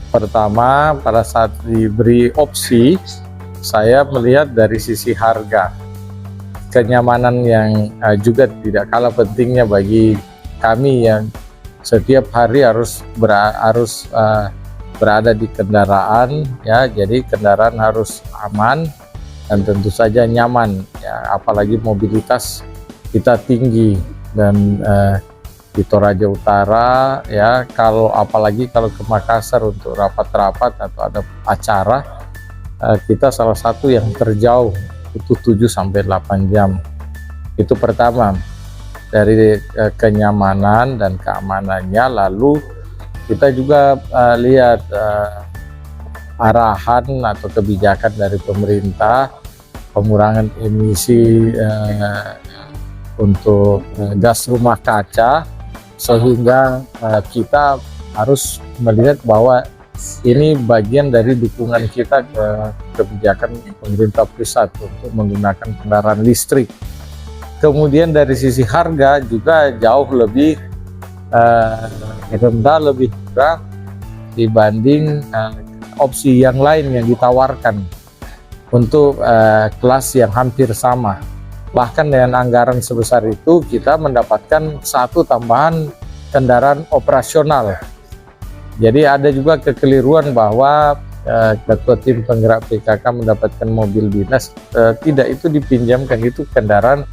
Pertama, pada saat diberi opsi, saya melihat dari sisi harga, kenyamanan yang juga tidak kalah pentingnya bagi kami yang setiap hari harus berada di kendaraan, ya. Jadi kendaraan harus aman dan tentu saja nyaman, ya. Apalagi mobilitas kita tinggi dan di Toraja Utara, ya, apalagi kalau ke Makassar untuk rapat-rapat atau ada acara, kita salah satu yang terjauh itu 7-8 jam. Itu pertama, dari kenyamanan dan keamanannya. Lalu kita juga lihat arahan atau kebijakan dari pemerintah, pengurangan emisi untuk gas rumah kaca, sehingga kita harus melihat bahwa ini bagian dari dukungan kita ke kebijakan pemerintah pusat untuk menggunakan kendaraan listrik. Kemudian dari sisi harga juga jauh lebih rendah, lebih murah dibanding opsi yang lain yang ditawarkan untuk kelas yang hampir sama. Bahkan dengan anggaran sebesar itu kita mendapatkan satu tambahan kendaraan operasional. Jadi ada juga kekeliruan bahwa ketua tim penggerak PKK mendapatkan mobil dinas. Tidak, itu dipinjamkan, itu kendaraan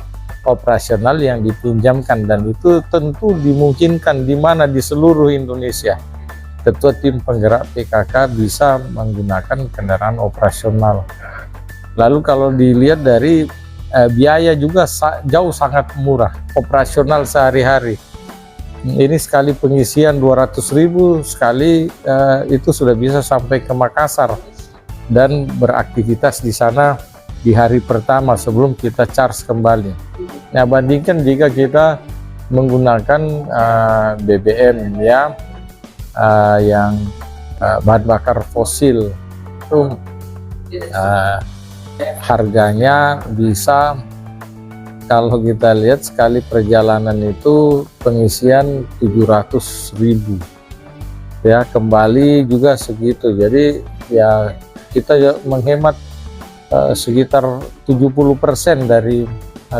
operasional yang dipinjamkan, dan itu tentu dimungkinkan di mana di seluruh Indonesia ketua tim penggerak PKK bisa menggunakan kendaraan operasional. Lalu kalau dilihat dari biaya juga jauh sangat murah, operasional sehari-hari. Ini sekali pengisian 200.000 sekali, itu sudah bisa sampai ke Makassar dan beraktivitas di sana di hari pertama sebelum kita charge kembali. Nah, bandingkan jika kita menggunakan BBM, ya, yang bahan bakar fosil, itu harganya bisa, kalau kita lihat sekali perjalanan itu pengisian 700.000, ya, kembali juga segitu. Jadi ya kita menghemat sekitar 70% dari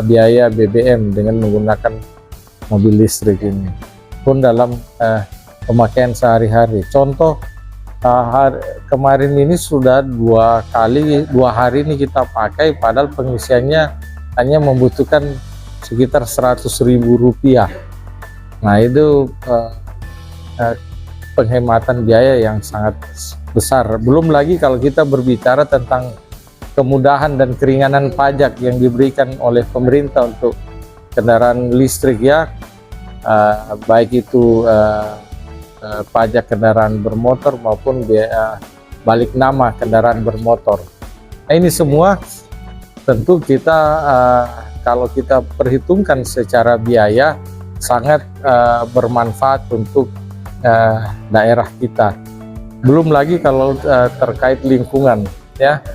biaya BBM dengan menggunakan mobil listrik ini pun dalam pemakaian sehari-hari. Contoh, kemarin ini sudah dua hari ini kita pakai, padahal pengisiannya hanya membutuhkan sekitar 100.000 rupiah. Nah, itu penghematan biaya yang sangat besar. Belum lagi kalau kita berbicara tentang kemudahan dan keringanan pajak yang diberikan oleh pemerintah untuk kendaraan listrik, ya, baik itu pajak kendaraan bermotor maupun biaya balik nama kendaraan bermotor. Nah, ini semua tentu kita kalau kita perhitungkan secara biaya sangat bermanfaat untuk daerah kita. Belum lagi kalau terkait lingkungan, ya,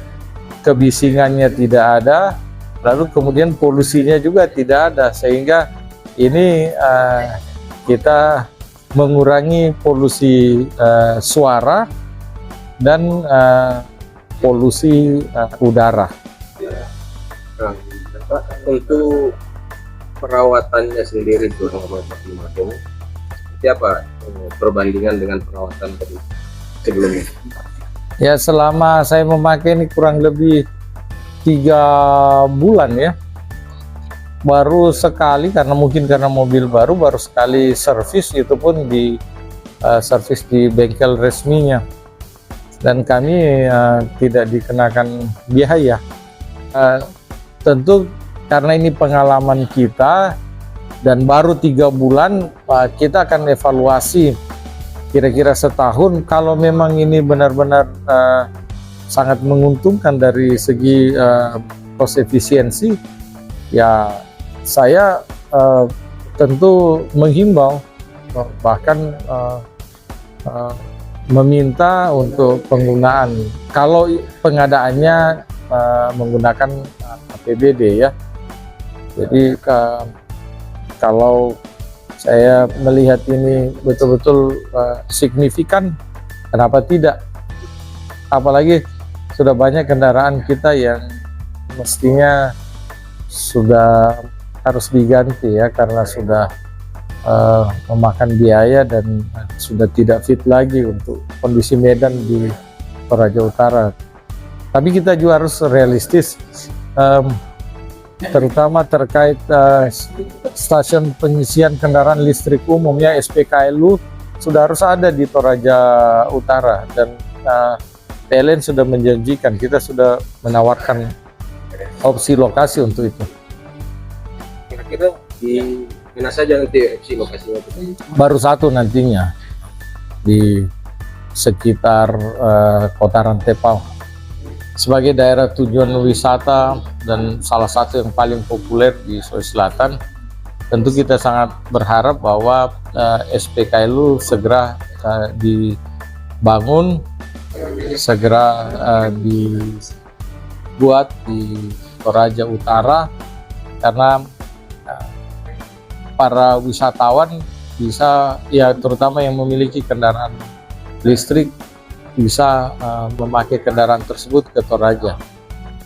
kebisingannya tidak ada, lalu kemudian polusinya juga tidak ada, sehingga ini kita mengurangi polusi suara dan polusi udara. Untuk perawatannya sendiri tuh masing-masing, seperti apa perbandingan dengan perawatan tadi sebelumnya? Ya, selama saya memakai ini kurang lebih 3 bulan, ya. Baru sekali, karena mungkin karena mobil baru sekali servis, itu pun di servis di bengkel resminya, dan kami tidak dikenakan biaya. Tentu karena ini pengalaman kita dan baru 3 bulan, kita akan evaluasi kira-kira setahun. Kalau memang ini benar-benar sangat menguntungkan dari segi cost efisiensi, ya saya tentu menghimbau, bahkan meminta untuk penggunaan, kalau pengadaannya menggunakan APBD, ya. Jadi kalau saya melihat ini betul-betul signifikan Kenapa tidak? Apalagi sudah banyak kendaraan kita yang mestinya sudah harus diganti ya, karena sudah memakan biaya dan sudah tidak fit lagi untuk kondisi medan di Toraja Utara. Tapi kita juga harus realistis, terutama terkait stasiun pengisian kendaraan listrik umum ya, SPKLU sudah harus ada di Toraja Utara, dan PLN sudah menjanjikan, kita sudah menawarkan opsi lokasi untuk itu. Kira-kira di mana saja nanti opsi lokasinya itu? Baru satu nantinya di sekitar Kota Rantepao sebagai daerah tujuan wisata dan salah satu yang paling populer di Sulawesi Selatan. Tentu kita sangat berharap bahwa SPKLU segera dibangun, segera dibuat di Toraja Utara, karena para wisatawan bisa, ya terutama yang memiliki kendaraan listrik, bisa memakai kendaraan tersebut ke Toraja.